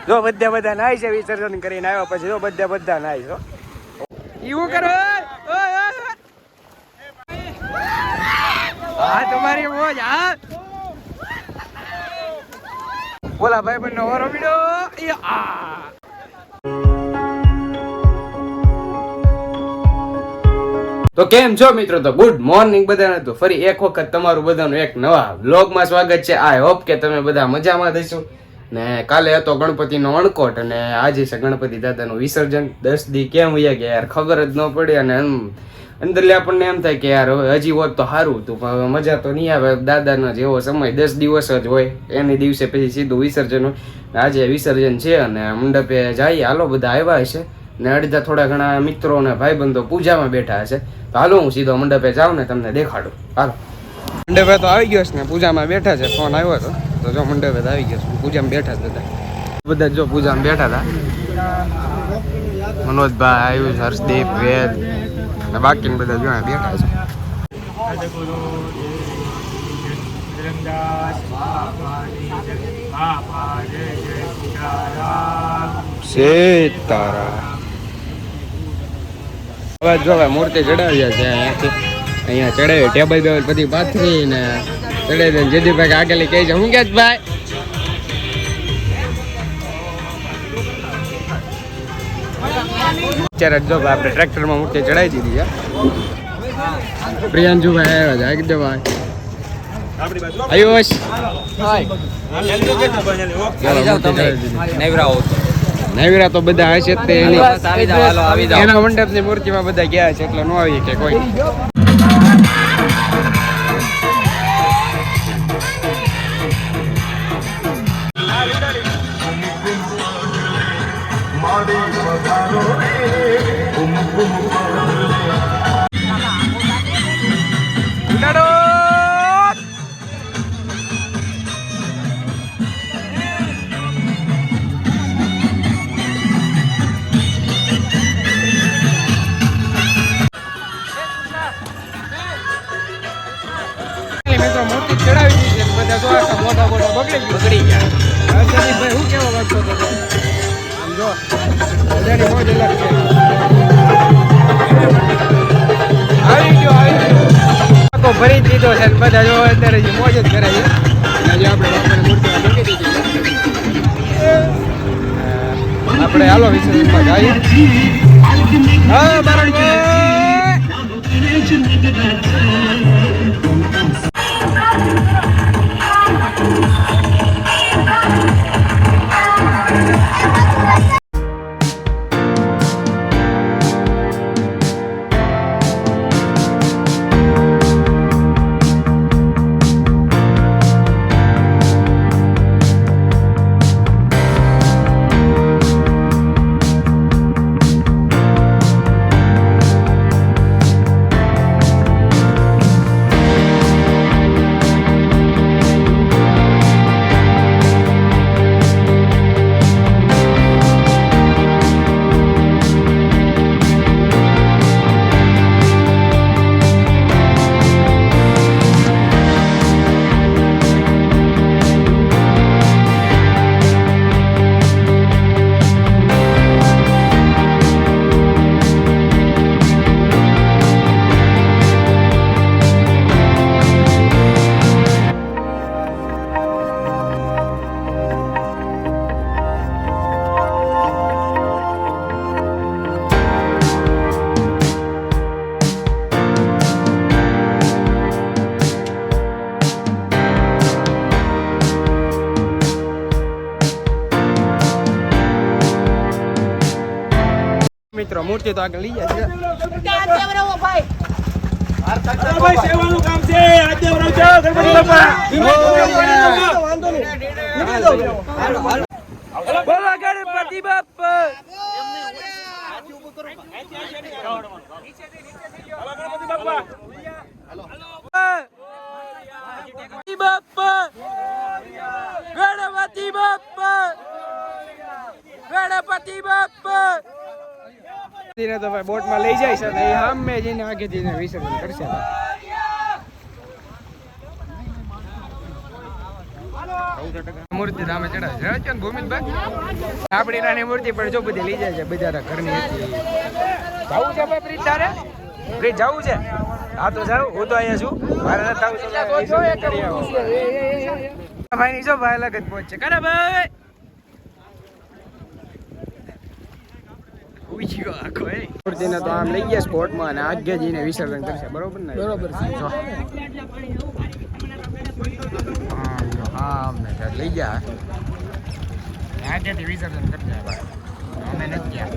જો બધા નાય છે વિસર્જન કરીને આવ્યો પછી જો બધા નાય છો એવું કરો હા તમારી મોજ હા બોલા ભાઈ બંને ઓરો બીડો તો કેમ છો મિત્રો? તો ગુડ મોર્નિંગ બધાને. તો ફરી એક વખત તમારું બધાનું એક નવા વ્લોગમાં સ્વાગત છે. આઈ હોપ કે તમે બધા મજામાં થશો. ને કાલે હતો ગણપતિનો અણકોટ અને આજે છે ગણપતિ દાદાનું વિસર્જન. 10 દી કેમ વયા ગયા યાર ખબર જ ન પડી. અને અંદરથી આપણને એમ થાય કે યાર હવે હજી હોત તો સારું હતું, પણ મજા તો નહીં આવે. દાદાનો જેવો સમય 10 દિવસ જ હોય, એની દિવસે પછી સીધું વિસર્જન હોય. આજે વિસર્જન છે અને મંડપે જઈએ. હાલો બધા આવ્યા હશે ને અડધા થોડા ઘણા મિત્રો અને ભાઈબંધો પૂજામાં બેઠા હશે. તો હાલો હું સીધો મંડપે જાઉં ને તમને દેખાડું. હાલો મંડપે તો આવી ગયો છે ને પૂજામાં બેઠા છે. ફોન આવ્યો હતો તો જો મંડપે તો આવી ગયો છે. પૂજામાં બેઠા છે બધા જો પૂજામાં બેઠા હતા. મનોજભાઈ આવ્યું છે, હર્ષદીપ, વેદ ને બાકી બધા જો બેઠા છે. સીતારામ. હવે જો મૂર્તિ ચડાવ્યા છે અહીંયાથી. અહીંયા ચડાવી ટેબલ બેબલ બધી પાથરી ને ચડાવી. જયદીપભાઈ આગળ કહે છે હું કે ભાઈ અત્યારે જો આપણે ટ્રેક્ટરમાં મૂર્તિ ચડાવી દીધી છે. પ્રિયાંશુભાઈ આવ્યા છે. આગેવાન આયુષ નૈવરા તો બધા હશે જ. એના મંડપની મૂર્તિમાં બધા ગયા છે એટલે ન આવી કે કોઈ. મૂર્તિ ચડાવી દીધી બધા જો મોટા બગડી ગયા. ભાઈ હું કેવો વાંચતો હતો આમ જો બધાની મોજ અલગ છે. આવી ગયો આખો ભરી દીધો છે. બધા જો અંદર મોજ જ કરે છે. આજે આપણે બાપાની મૂર્તિમાં મૂકી દીધી. આપણે હાલો વિસર્જનમાં જઈએ. હા બારણભાઈ મિત્રો મૂર્તિ તો આગળ લઈ જાય છે. સેવાનું કામ છે. બોલો ગણપતિ બાપ્પા. ગણપતિ બાપ્પા તો ભાઈ બોટમાં લઈ જાય છે. એ સામે જઈને આગેથી વિસર્જન કરશે. મૂર્તિ સામે ચડાવે છે ને ભૂમિતભાઈ આપણી નાની મૂર્તિ પણ જો બધી લઈ જાય છે બજારા ઘરની હતી. જવું છે ભાઈ પ્રીત તારે પ્રીત જવું છે? હા તો જાવ હું તો અહીંયા છું મારે ભાઈ ની જો ભાઈ અલગ જ પહોંચે કરે ભાઈ મૂર્તિને તો આમ લઈ ગયા સ્પોર્ટમાં અને આગે જઈને વિસર્જન કરશે બરોબર ને? બરોબર છે. હા અમને લઈ ગયા આગેથી વિસર્જન કરશે અમે નથી ગયા.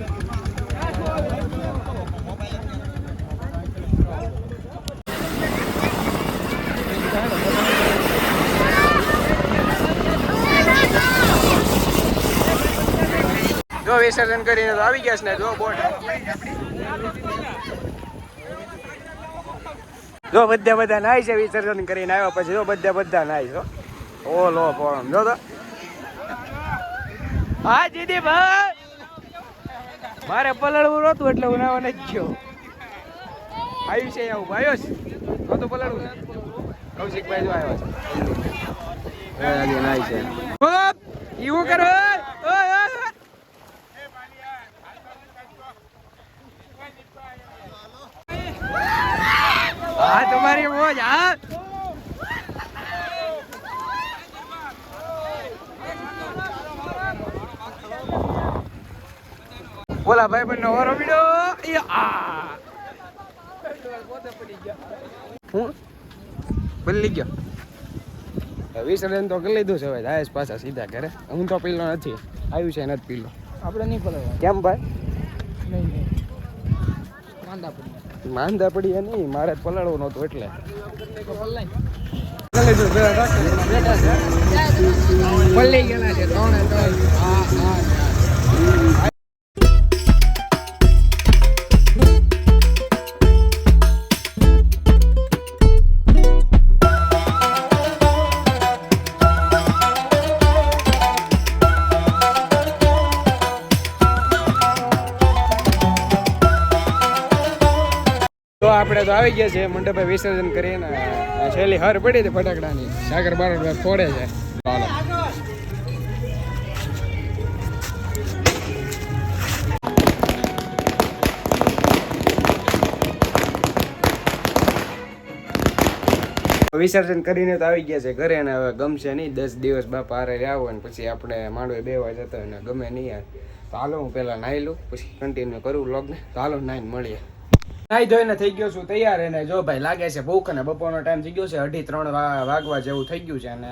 જો વિસર્જન કરીને તો આવી ગયા છે ને જો બોટ જો બધા નાય છે વિસર્જન કરીને આવ્યા પછી જો બધા નાય છો ઓલો પોણમ જો તો હા જીદી ભાઈ મારે પલળવું નહોતું એટલે હું નાવા નથી ગયો. આવ્યું છે આવું ભાઈઓ છે તો પલળવું કૌશિકભાઈ જો આવ્યો છે નાય છે એવું કરો હા તમારી મોજ હા બોલા ભાઈ બંને ઓરો બીડો હું ભૂલી ગયો વિસર્જન તો કરી લીધું છે હવે જાય પાછા સીધા ઘરે. હું તો પીલો નથી આવ્યું છે નથી પીલો આપણે નહીં પીલો કેમ ભાઈ માંદા પડી નહીં મારે પલાળવું નહોતું એટલે પલ્લી ગયેલા છે ત્રણે ત્રણ. તો આપણે તો આવી ગયા છે મંડપે વિસર્જન કરીને છેલ્લી હર પડી હતી ફટાકડાની સાગર બાર ફોડે છે. વિસર્જન કરીને તો આવી ગયા છે ઘરે ને હવે ગમશે નહીં 10 દિવસ બાપા હારે આવો ને પછી આપણે માંડવે બેવા જતા હોય ને ગમે નહીં યાર. તો હાલો હું પહેલા નાહી લઉં પછી કન્ટિન્યુ કરું વ્લોગને. તો હાલો નાહીને મળીએ. નાહી ધોઈને થઈ ગયો છું તૈયાર અને જો ભાઈ લાગે છે ભૂખ અને બપોરનો ટાઈમ થઈ ગયો છે 2:30 વાગવા જેવું થઈ ગયું છે અને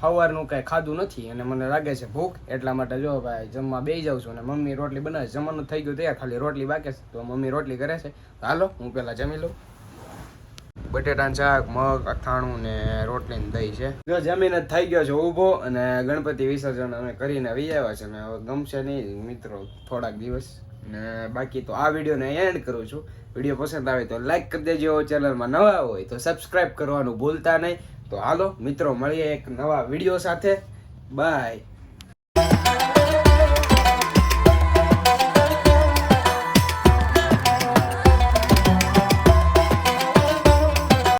સવારનું કાંઈ ખાધું નથી અને મને લાગે છે ભૂખ એટલા માટે જો ભાઈ જમવા બેસી જાઉં છું અને મમ્મી રોટલી બનાવે છે. જમવાનું થઈ ગયું તૈયાર ખાલી રોટલી બાકી છે તો મમ્મી રોટલી કરે છે. હાલો હું પહેલાં જમી લઉં. બટેટાનું શાક મગ અથાણું ને રોટલી ને દહીં છે. જો જમીને જ થઈ ગયો છે ઊભો અને ગણપતિ વિસર્જન અમે કરીને આવી આવ્યા છે ને હવે ગમશે નહીં મિત્રો થોડાક દિવસ ને બાકી તો આ વિડીયોને એન્ડ કરું છું. વિડીયો પસંદ આવે તો લાઈક કરી દેજો, ચેનલમાં નવા હોય તો સબસ્ક્રાઇબ કરવાનું ભૂલતા નહીં. તો હાલો મિત્રો મળીએ એક નવા વિડીયો સાથે. બાય.